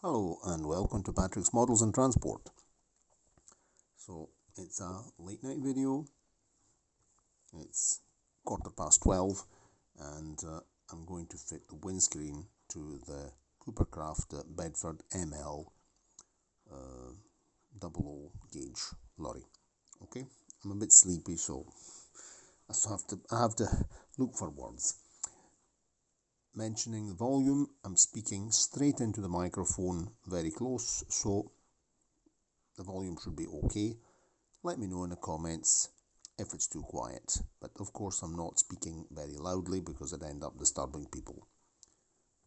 Hello and welcome to Patrick's Models and Transport. So it's a late night video. It's 12:15 and I'm going to fit the windscreen to the Coopercraft Bedford ML 00 gauge lorry. Okay, I'm a bit sleepy, so I have to look for words. Mentioning the volume, I'm speaking straight into the microphone, very close, so the volume should be okay. Let me know in the comments if it's too quiet, but of course I'm not speaking very loudly because I'd end up disturbing people.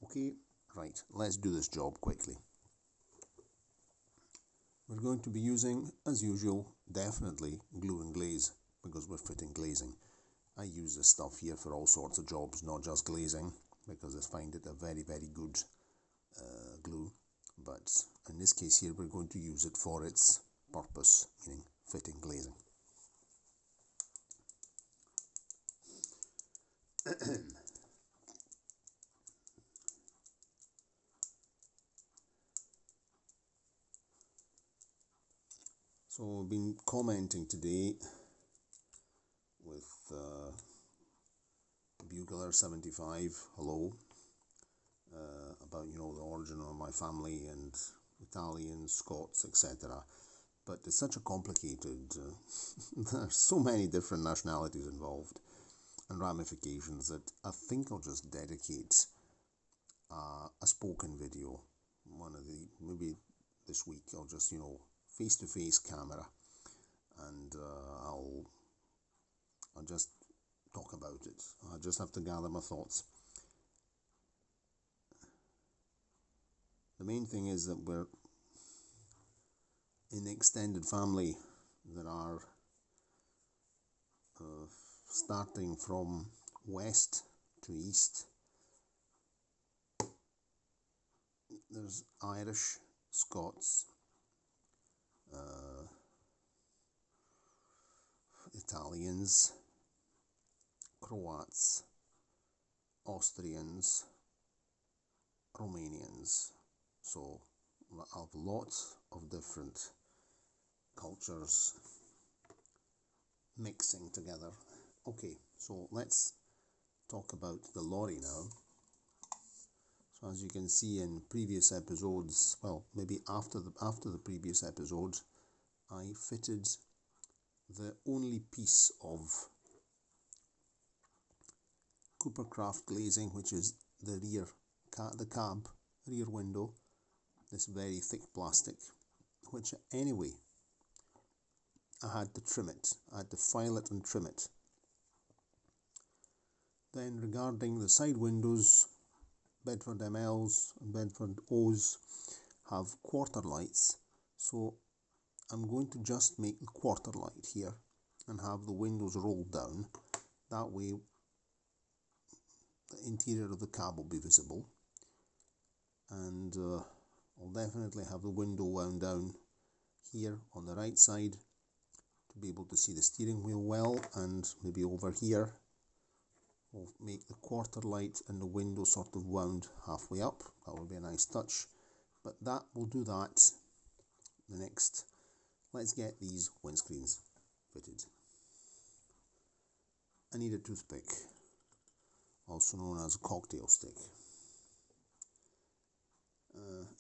Okay, right, let's do this job quickly. We're going to be using, as usual, definitely glue and glaze because we're fitting glazing. I use this stuff here for all sorts of jobs, not just glazing, because I find it a very, very good glue. But in this case here, we're going to use it for its purpose, meaning fitting glazing. So I've been commenting today with Bugler75, hello, about the origin of my family and Italians, Scots, etc. But it's such a complicated, there's so many different nationalities involved and ramifications that I think I'll just dedicate a spoken video. Maybe this week I'll just, face-to-face camera, and I'll just talk about it. I just have to gather my thoughts. The main thing is that we're in the extended family that are starting from west to east. There's Irish, Scots, Italians, Croats, Austrians, Romanians. So I have lots of different cultures mixing together. Okay, so let's talk about the lorry now. So as you can see in previous episodes, well, maybe after the previous episode, I fitted the only piece of Coopercraft glazing, which is the cab rear window, this very thick plastic, which anyway I had to trim it. I had to file it and trim it. Then regarding the side windows, Bedford MLs and Bedford O's have quarter lights, so I'm going to just make the quarter light here and have the windows rolled down. That way the interior of the cab will be visible, and I'll definitely have the window wound down here on the right side to be able to see the steering wheel well, and maybe over here we'll make the quarter light and the window sort of wound halfway up. That will be a nice touch, but we'll do that the next. Let's get these windscreens fitted. I need a toothpick, also known as a cocktail stick.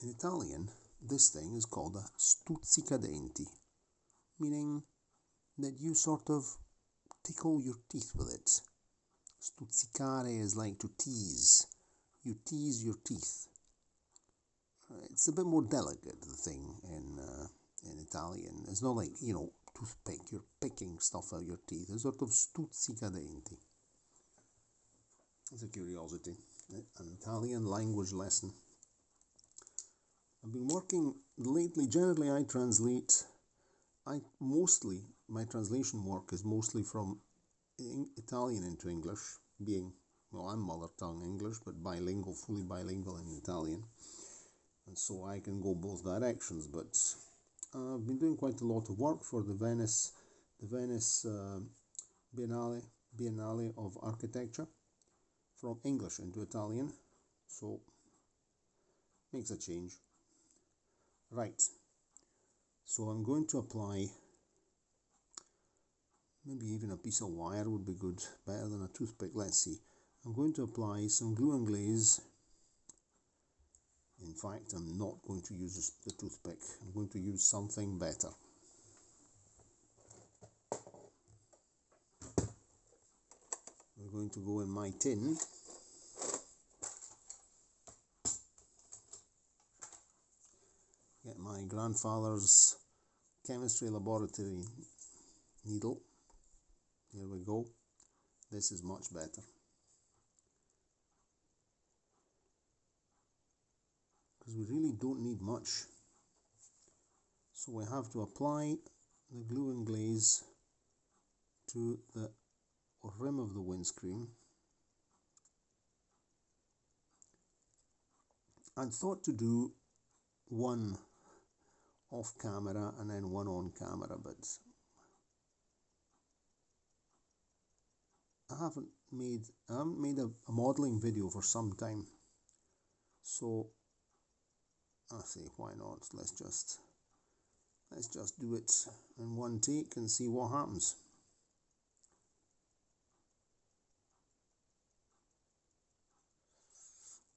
In Italian, this thing is called a stuzzicadenti, meaning that you sort of tickle your teeth with it. Stuzzicare is like to tease. You tease your teeth. It's a bit more delicate, the thing in Italian. It's not like, toothpick, you're picking stuff out your teeth. It's sort of stuzzicadenti. It's a curiosity, an Italian language lesson. I've been working lately, generally my translation work is mostly from Italian into English, being, I'm mother tongue English, but fully bilingual in Italian. And so I can go both directions, but I've been doing quite a lot of work for the Venice Biennale of Architecture, from English into Italian, so makes a change. Right, so I'm going to apply, maybe even a piece of wire would be good, better than a toothpick. Let's see. I'm going to apply some glue and glaze. In fact, I'm not going to use the toothpick. I'm going to use something better. We're going to go in my tin. Get my grandfather's chemistry laboratory needle. Here we go. This is much better. Because we really don't need much. So we have to apply the glue and glaze to the rim of the windscreen. I'd thought to do one off camera and then one on camera, but I haven't made a modeling video for some time, so I say why not? Let's just do it in one take and see what happens.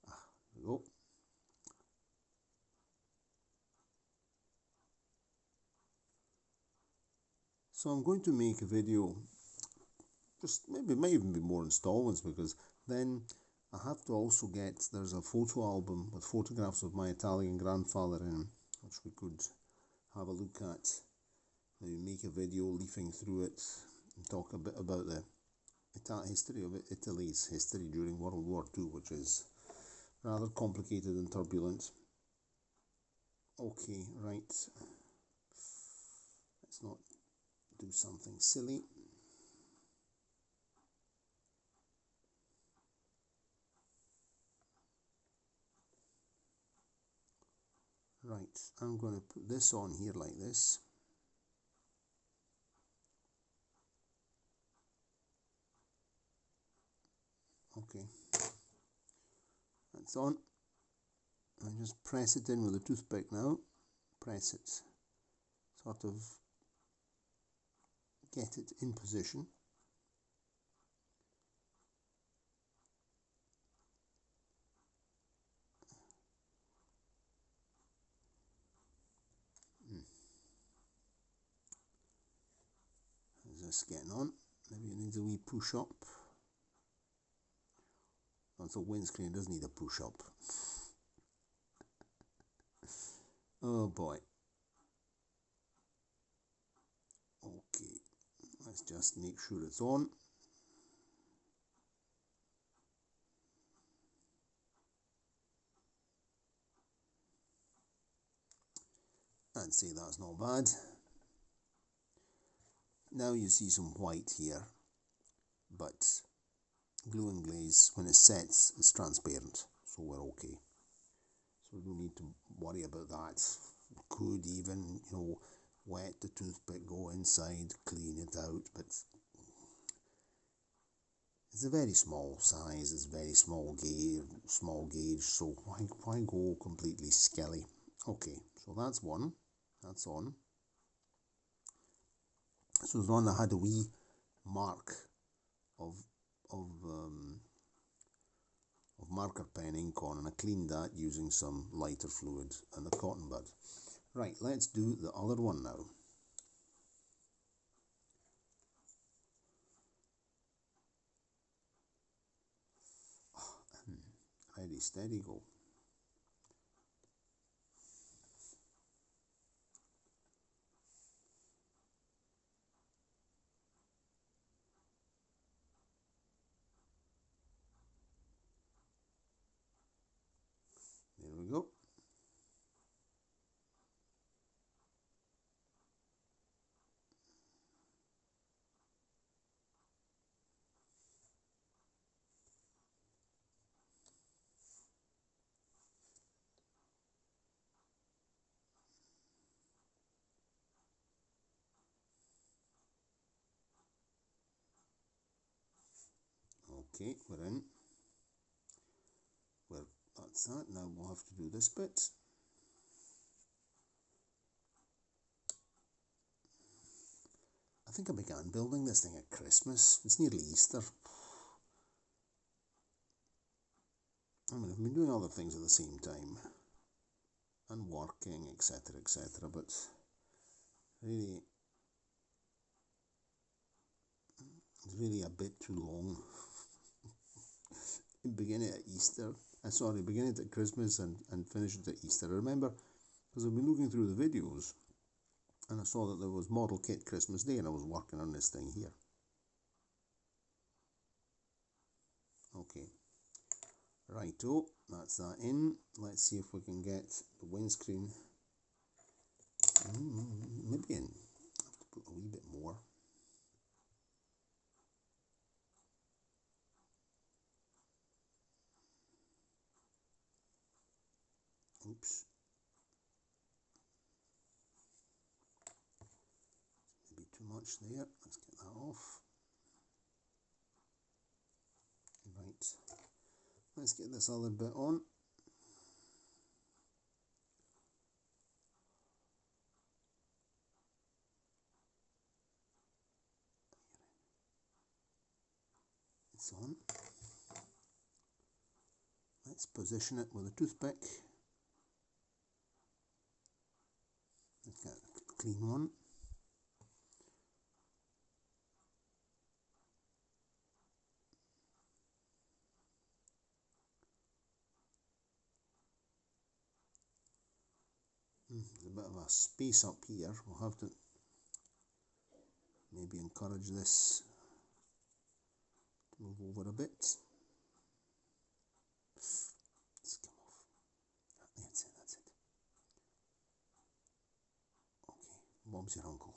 There we go. So I'm going to make a video, just maybe it might even be more installments, because then I have to also get, there's a photo album with photographs of my Italian grandfather in, which we could have a look at. Maybe make a video leafing through it and talk a bit about the history of Italy's history during World War II, which is rather complicated and turbulent. Okay, right. Let's not do something silly. Right, I'm going to put this on here like this. Okay, that's on. I just press it in with a toothpick now. Press it, sort of get it in position. How's this getting on? Maybe it needs a wee push up. That's a windscreen, it does need a push up. Oh boy. Okay, let's just make sure it's on. I'd say that's not bad. Now you see some white here, but glue and glaze, when it sets, is transparent, so we're okay. So we don't need to worry about that. We could even, wet the toothpick, go inside, clean it out, but it's a very small size, it's very small gauge, so why go completely skelly? Okay, so that's one, that's on. So there's one that had a wee mark of marker pen ink on, and I cleaned that using some lighter fluid and a cotton bud. Right, let's do the other one now. Ready, steady, go. There we go. Okay, we're in. That's that. Now we'll have to do this bit. I think I began building this thing at Christmas. It's nearly Easter. I mean, I've been doing other things at the same time and working, etc., etc., but really, it's really a bit too long. Beginning at Easter, beginning at Christmas and finish it at Easter. I remember, because I've been looking through the videos, and I saw that there was Model Kit Christmas Day, and I was working on this thing here. Okay, righto, that's that in. Let's see if we can get the windscreen. Maybe in. I have to put a wee bit more. Oops. Maybe too much there. Let's get that off. Right. Let's get this other bit on. It's on. Let's position it with a toothpick. Let's get a clean one. There's a bit of a space up here. We'll have to maybe encourage this to move over a bit. Let's come off. That's it, that's it. Okay, Bob's your uncle.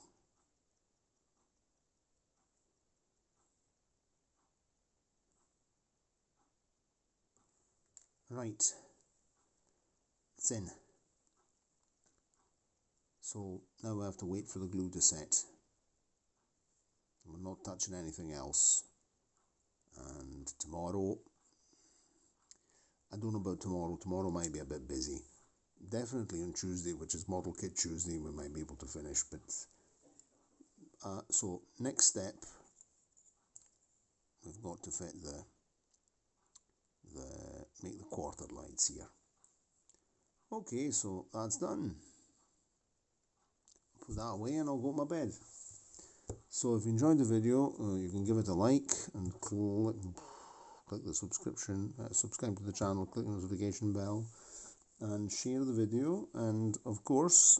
Right, it's in. So now we have to wait for the glue to set. We're not touching anything else. And tomorrow, I don't know about tomorrow. Tomorrow might be a bit busy. Definitely on Tuesday, which is Model Kit Tuesday, we might be able to finish. But so next step, we've got to fit make the quarter lights here. Okay, so that's done. Put that away and I'll go to my bed. So if you enjoyed the video, you can give it a like and click the subscribe to the channel, click the notification bell and share the video. And of course,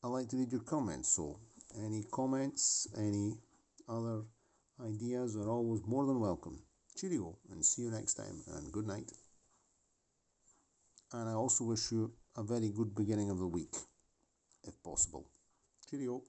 I like to read your comments, so any comments, any other ideas are always more than welcome. Cheerio, and see you next time, and good night. And I also wish you a very good beginning of the week, if possible. Cheerio.